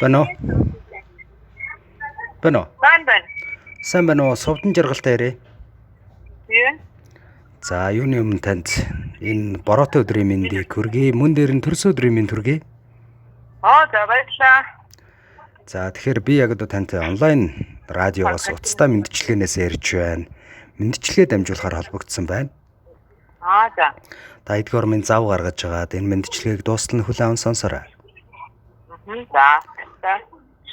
Байна уу? Байна уу? Байна. Сайн байна уу? Совдон жаргалтай ярэ. Тийм. За, юуны өмнө танд энэ бороотой өдрийн мэндийг хүргэе. Мөн дээр нь төрсөн өдрийн мэнд хүргэе. За баярлалаа. За, тэгэхээр би яг одоо тантай онлайн радиогоос уцтай мэдчилгээнээс ярьж байна. Мэдчилгээ дамжуулахаар холбогдсон байна. За. Та эдгээр минь зав гаргаж байгаад энэ мэдчилгээг дуустал нь хүлээн сонсоорой. За.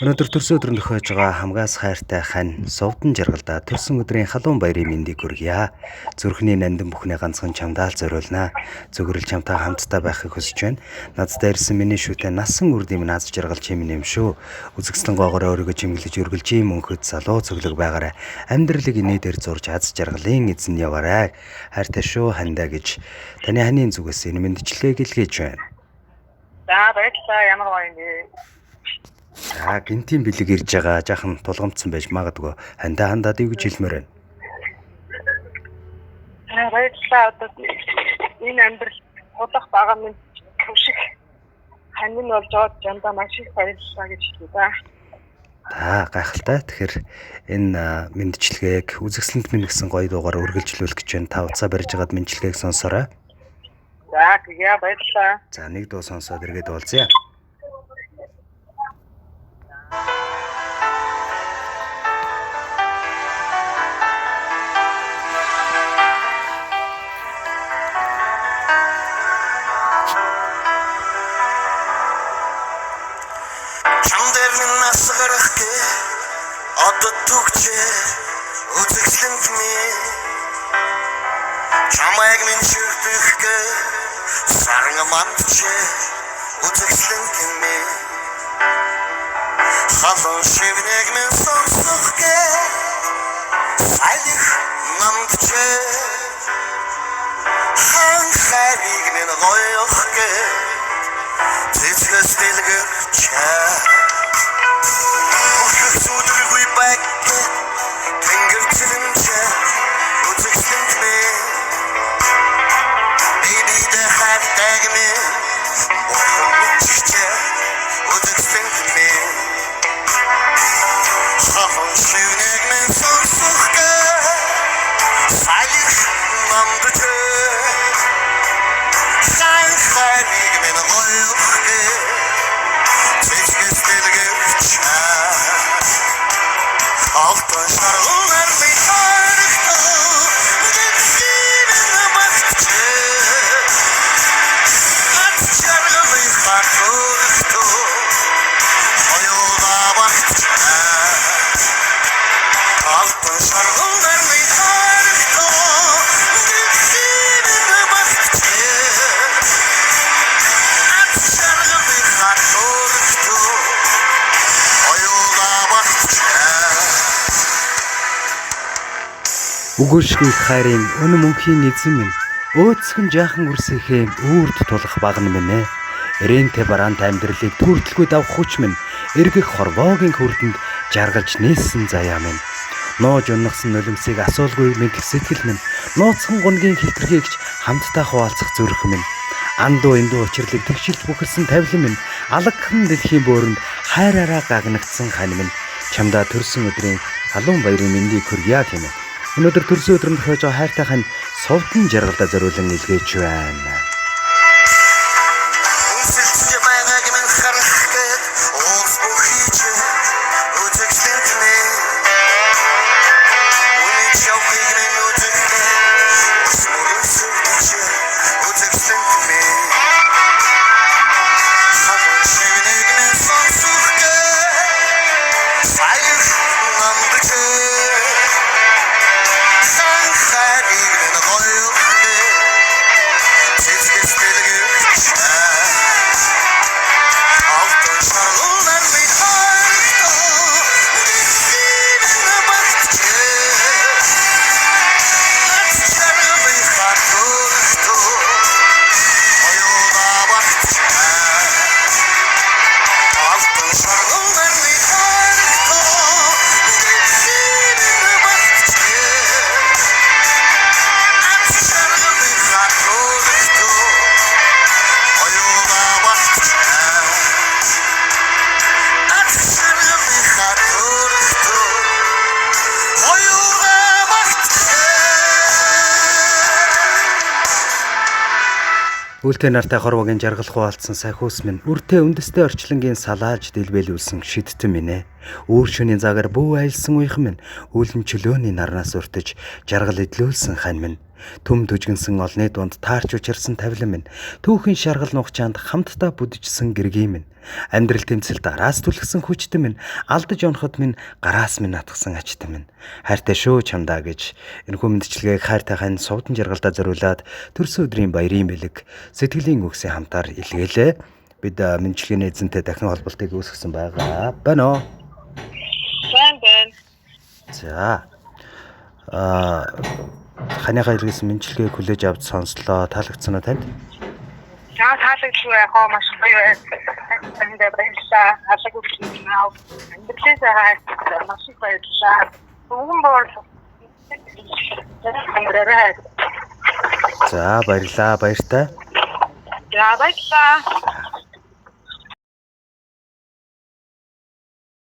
Өнөөдөр төрсөн өдөр нөхөж байгаа хамгаас хайртай хань Совдон жаргалдаа төрсөн өдрийн халуун баярын мэндийг хүргье. Зүрхний нандин бүхнээ ганцхан чамдаал зориулнаа. Зөвгөрөл чамтай хамтдаа байхыг хүсэж байна. Надтай ирсэн миний шүтэн насан үрдийн минь аз жаргал чимэн юм шүү. Үзэгслэн гоогоор өөрийгөө чимэглэж үргэлж юм өнхөд залуу цөглөг байгаарай. Амьдралыг инээдэр зурж аз жаргалын эзэн яваарай. Хайртай шүү хандаа гэж таны ханийн зүгээс энэ мэндчлэгийг илгээж байна. За баярлалаа. Ямар гоё юм бэ? За гинтийн бэлэг ирж байгаа жаахан тулгамдсан байж магадгүй хандаад юу гэж хэлмээр байна. Баярлалаа. Одоо энэ амьдрал худах байгаа минь түшиг хань нь болж аваад жандаа маш их баярлалаа гэж хэлээ да. Гайхалтай. Тэгэхээр энэ мэндчлэгийг үзэгсэлэнт минь гэсэн гоё дуугаар үргэлжлүүлэх гэж байна. Та уцаа барьж байгаад мэндчлэгийг сонсоорой. За гэх баярлалаа. За нэг дуу сонсоод эргээд уулзъя. Одоо түгчээ үзэгсэлэнт минь чамайг минь шүрдэхгээ саран мандчээ үзэгсэлэнт минь халуун шивнэг минь сонсохгээ салих мандчээ хан хариг минь гоёхгээ цэцгэс дэлгэрч Судоргүй бак тэнгэрчэн үзэгсэлэнт минь baby the heart tag me үзэгсэлэнт минь халуун шивнэг минь сонсохгээ салих мандчээ хан хариг минь гоёхгээ цэцгэс дэлгэрч Altın şarkılar bir tarihte Dipsinin bakçı At şarkı bir kartuştu O yola bakçı Altın şarkılar bir tarihte Dipsinin bakçı At şarkı bir kartuştu O yola bakçı Үгүйшгүй хайрын өнө мөнхийн эзэн минь өөцгөн жаахан үрсэхээ үүрд тулах багна минь эрэнтэй бараантай амьдралыг төрөлтгүй давх хүч минь эргэх хорвоогийн хүрдэнд жаргалж нээсэн заяа минь нууж уннахсан нулимсыг асуулгүй мэдэх сэтгэл минь нууцхан гунгийн хитрхийгч хамтдаа хуваалцах зүрх минь андуу эндүү учирлыг тэгшилж бүхэлсэн тавилан минь алагхан дэлхийн бөөрөнд хайраараа гагнагдсан хань минь чамдаа төрсөн өдрийн халуун баярын мэндийг хүргье гэмээр өнөөдөр төрсөн өдрөнд тохиож байгаа хайртай хань Совдон жаргалдаа зориулан илгээж байна. Үлтэй нартай хорвогийн жаргал хуваалцсан сахиус минь үртэй үндэстэй орчлонгийн салааж дэлбэлүүлсэн шидтэн минь ээ. Үүр шөнийн цагаар бүү айлсан уйхан минь үүлэн чөлөөний нарнаас уртж жаргал идлүүлсэн хань минь. Түм түжгэнсэн олны дунд таарч учирсан тавилан минь түүхийн шаргал нухчаанд хамтдаа бүдчихсэн гэргийн минь. Амьдрал тэмцэлд араас түлхсэн хүчтэн минь алдаж оноход минь гараас минь атгсан ачтан минь. Хайртай шүү чамдаа гэж энэхүү мэдчилгээг хайртай хань сувдан жаргалдаа зориулаад төрсөн өдрийн баярын бэлэг сэтгэлийн үгсийн хамтаар илгээлээ. Бид мэдчилгээний эзэнтэй дахин холболтыг үүсгэсэн байгаа. Байна уу? Байна. За. Ханыхаа иргэсэн мэдчилгээг хүлээж авч сонслоо. Таалагдсан уу танд? За таалагдсан яхаа маш гоё. Энд баярлалаа. Алаг үгүй наа. Эндээс маш их баярлалаа. Бүгэн боор. За баярлалаа. Баяртай. За баярлалаа.